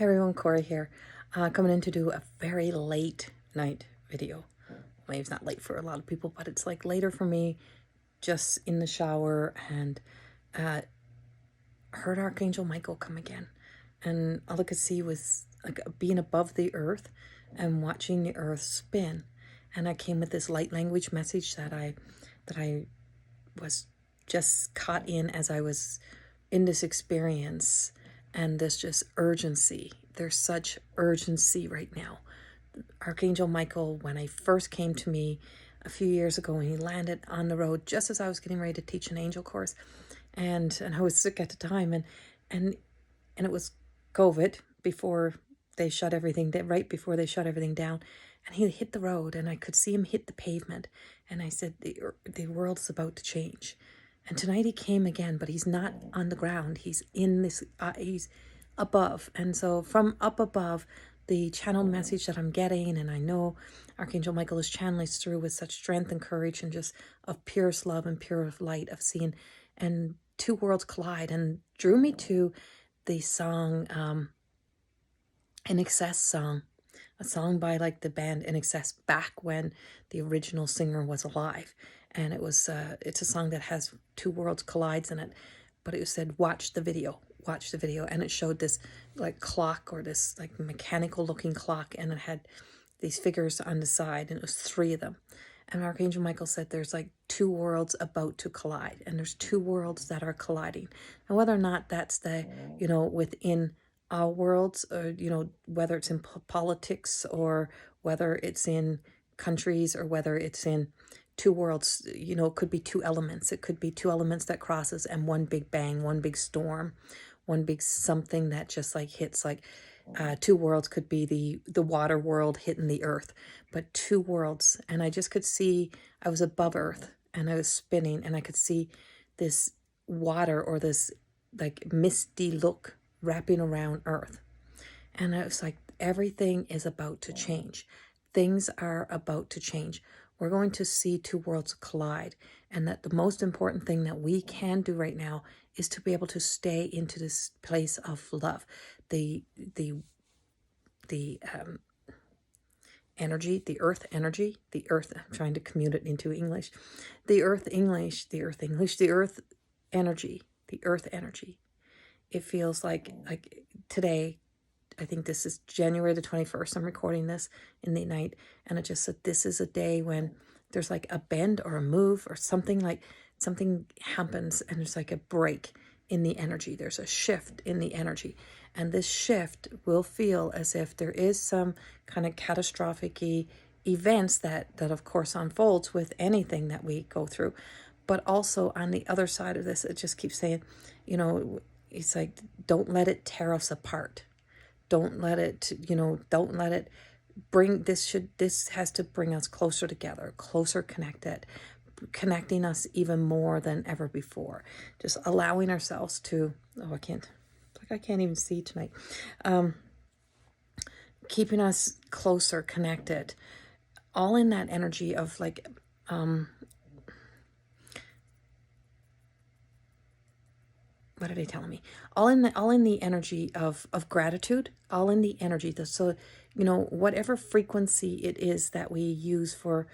Hey everyone, Corey here, coming in to do a very late night video. Maybe it's not late for a lot of people, but it's like later for me, just in the shower, and heard Archangel Michael come again. And all I could see was like being above the earth and watching the earth spin. And I came with this light language message that I was just caught in as I was in this experience, and this just urgency. There's such urgency right now. Archangel Michael, when I first came to me a few years ago, and he landed on the road just as I was getting ready to teach an angel course, and I was sick at the time, and it was COVID before they shut everything down, right before they shut everything down. And he hit the road, and I could see him hit the pavement. And I said, the world's about to change. And tonight he came again, but he's not on the ground. He's in this, he's above. And so from up above, the channeled message that I'm getting, and I know Archangel Michael is channeling through with such strength and courage and just of purest love and pure light of seeing, and two worlds collide, and drew me to the song, In Excess song, a song by like the band In Excess back when the original singer was alive. And it was it's a song that has two worlds collides in it, but it said watch the video, and it showed this like clock, or this like mechanical looking clock, and it had these figures on the side, and it was three of them. And Archangel Michael said there's like two worlds about to collide, and there's two worlds that are colliding. And whether or not that's the, within our worlds, or, whether it's in politics, or whether it's in countries, or whether it's in two worlds, it could be two elements. It could be two elements that crosses, and one big bang, one big storm, one big something that just like hits, like two worlds could be the water world hitting the earth, but two worlds. And I just could see, I was above earth and I was spinning, and I could see this water, or this like misty look wrapping around earth. And I was like, everything is about to change. Things are about to change. We're going to see two worlds collide, and that the most important thing that we can do right now is to be able to stay into this place of love. The energy, the earth energy, the earth, I'm trying to commute it into English, the earth English, the earth English, the earth energy, the earth energy. It feels like today, I think this is January the 21st. I'm recording this in the night, and it just said this is a day when there's like a bend or a move or something, like something happens, and there's like a break in the energy. There's a shift in the energy, and this shift will feel as if there is some kind of catastrophic events that of course unfolds with anything that we go through. But also on the other side of this, it just keeps saying, it's like, don't let it tear us apart. Don't let it, don't let it bring, this has to bring us closer together, closer connected, connecting us even more than ever before. Just allowing ourselves to, I can't even see tonight. Keeping us closer connected, all in that energy of like, what are they telling me? All in the energy of gratitude, all in the energy. So, whatever frequency it is that we use for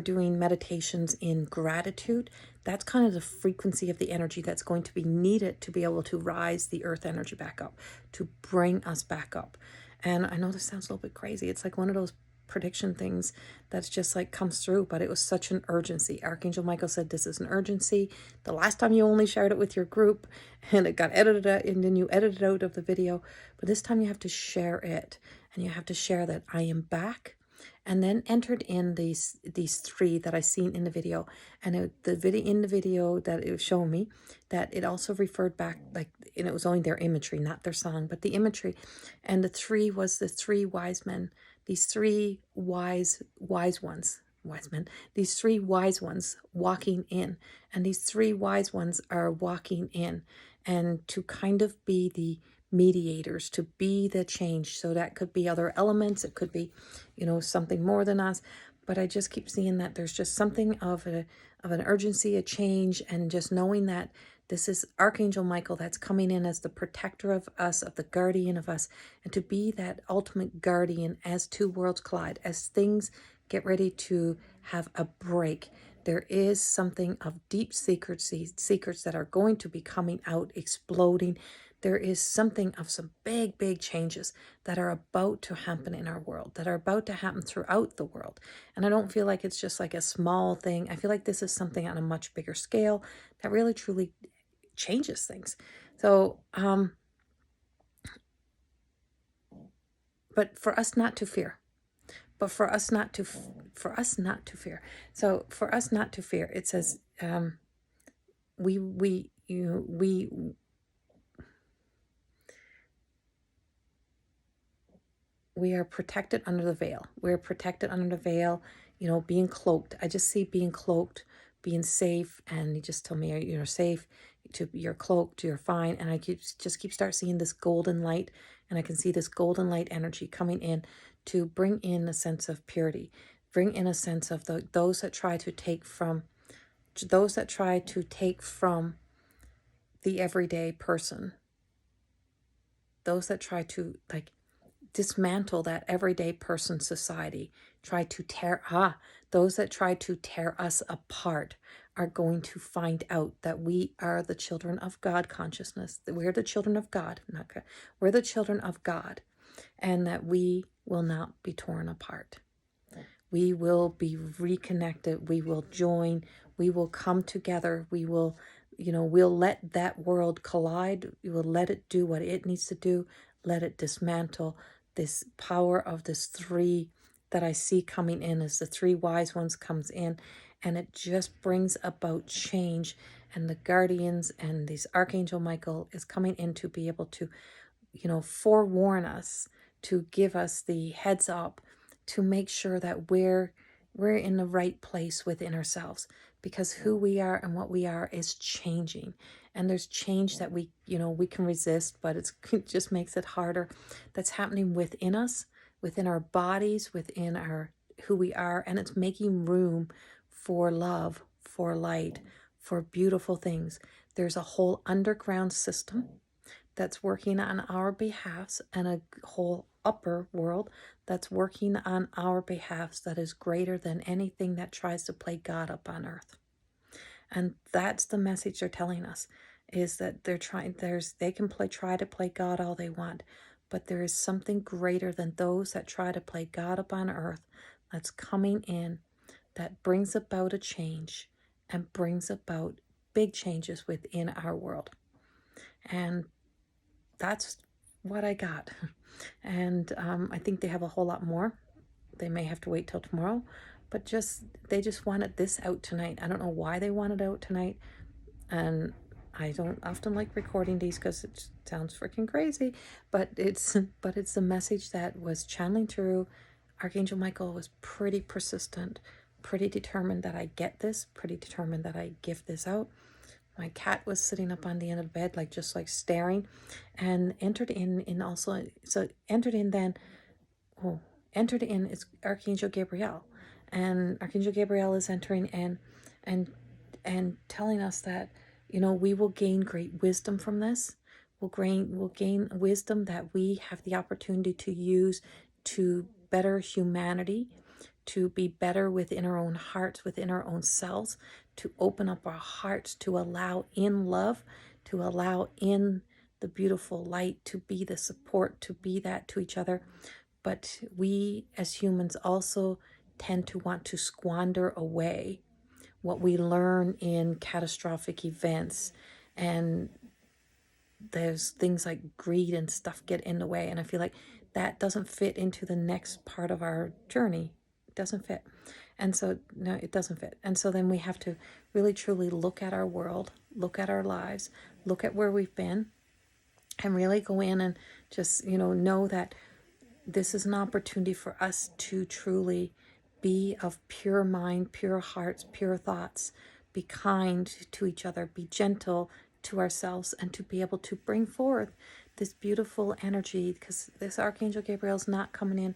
doing meditations in gratitude, that's kind of the frequency of the energy that's going to be needed to be able to rise the earth energy back up, to bring us back up. And I know this sounds a little bit crazy. It's like one of those prediction things that's just like comes through, but it was such an urgency. Archangel Michael said this is an urgency. The last time you only shared it with your group, and it got edited out, and then you edited out of the video, but this time you have to share it, and you have to share that I am back. And then entered in these three that I seen in the video, and in the video that it was showing me, that it also referred back, like, and it was only their imagery, not their song, but the imagery. And the three was the three wise men, these three wise men, these three wise ones walking in, and these three wise ones are walking in, and to kind of be the mediators, to be the change. So that could be other elements, it could be, something more than us, but I just keep seeing that there's just something of an urgency, a change, and just knowing that This is Archangel Michael that's coming in as the protector of us, of the guardian of us, and to be that ultimate guardian as two worlds collide, as things get ready to have a break. There is something of deep secrets that are going to be coming out, exploding. There is something of some big, big changes that are about to happen in our world, that are about to happen throughout the world. And I don't feel like it's just like a small thing. I feel like this is something on a much bigger scale that really, truly changes things. So, but for us not to fear, for us not to fear. So for us not to fear, it says, we are protected under the veil. We're protected under the veil, being cloaked. I just see being cloaked, being safe. And you just tell me you're safe, you're cloaked, you're fine. And I start seeing this golden light. And I can see this golden light energy coming in to bring in a sense of purity, bring in a sense of those that try to take from the everyday person, those that try to dismantle that everyday person society, those that try to tear us apart are going to find out that we are the children of God consciousness, that we're the children of God, not God. We're the children of God, and that we will not be torn apart. We will be reconnected. We will join. We will come together. We will, we'll let that world collide. We will let it do what it needs to do. Let it dismantle this power of this three that I see coming in as the three wise ones comes in, and it just brings about change. And the guardians and this Archangel Michael is coming in to be able to, forewarn us, to give us the heads up, to make sure that we're in the right place within ourselves, because who we are and what we are is changing. And there's change that we can resist, but it just makes it harder. That's happening within us, within our bodies, within our who we are, and it's making room for love, for light, for beautiful things. There's a whole underground system that's working on our behalfs, and a whole upper world that's working on our behalfs that is greater than anything that tries to play God up on earth. And that's the message they're telling us, is that they can try to play God all they want, but there is something greater than those that try to play God upon earth that's coming in, that brings about a change and brings about big changes within our world. And that's what I got. And I think they have a whole lot more. They may have to wait till tomorrow, but they just wanted this out tonight. I don't know why they wanted it out tonight. And I don't often like recording these because it sounds freaking crazy, but it's a message that was channeling through. Archangel Michael was pretty persistent, pretty determined that I get this, pretty determined that I give this out. My cat was sitting up on the end of the bed, just staring, and entered in is Archangel Gabriel. And Archangel Gabriel is entering in and telling us that, we will gain great wisdom from this. We'll gain wisdom that we have the opportunity to use to better humanity, to be better within our own hearts, within our own selves, to open up our hearts, to allow in love, to allow in the beautiful light, to be the support, to be that to each other. But we as humans also tend to want to squander away what we learn in catastrophic events, and there's things like greed and stuff get in the way. And I feel like that doesn't fit into the next part of our journey. It doesn't fit. And so, no, it doesn't fit. And so then we have to really truly look at our world, look at our lives, look at where we've been, and really go in and just, know that this is an opportunity for us to truly be of pure mind, pure hearts, pure thoughts, be kind to each other, be gentle to ourselves, and to be able to bring forth this beautiful energy, because this Archangel Gabriel is not coming in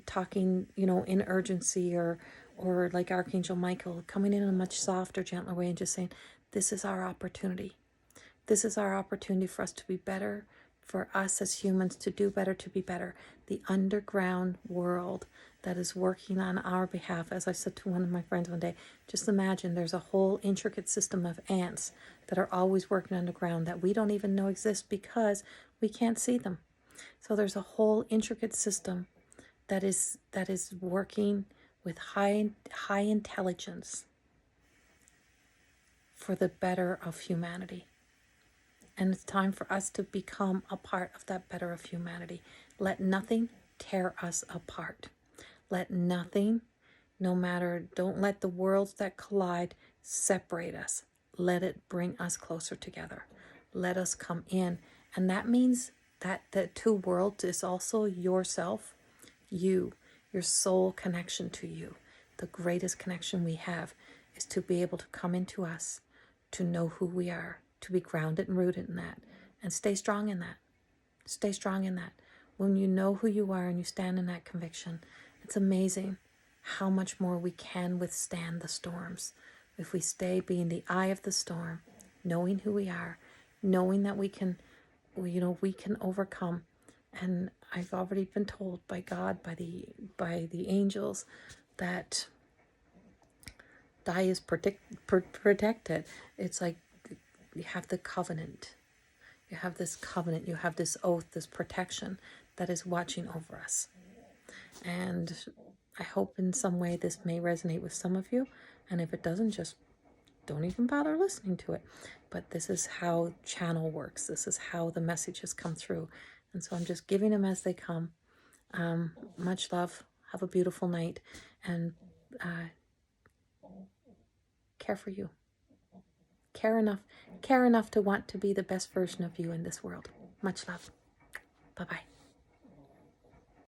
talking, in urgency, or like Archangel Michael, coming in a much softer, gentler way and just saying, this is our opportunity. This is our opportunity for us to be better, for us as humans to do better, to be better. The underground world that is working on our behalf. As I said to one of my friends one day, just imagine there's a whole intricate system of ants that are always working underground that we don't even know exist because we can't see them. So there's a whole intricate system that is working with high intelligence for the better of humanity. And it's time for us to become a part of that better of humanity. Let nothing tear us apart. Let nothing, don't let the worlds that collide separate us. Let it bring us closer together. Let us come in. And that means that the two worlds is also yourself, you, your soul connection to you. The greatest connection we have is to be able to come into us, to know who we are, to be grounded and rooted in that, and stay strong in that. Stay strong in that. When you know who you are and you stand in that conviction, it's amazing how much more we can withstand the storms. If we stay being the eye of the storm, knowing who we are, knowing that we can overcome. And I've already been told by God, by the angels, that is protected. It's like you have the covenant. You have this covenant, you have this oath, this protection that is watching over us. And I hope in some way this may resonate with some of you. And if it doesn't, just don't even bother listening to it. But this is how channel works. This is how the messages come through. And so I'm just giving them as they come. Much love. Have a beautiful night. And care for you. Care enough to want to be the best version of you in this world. Much love. Bye-bye.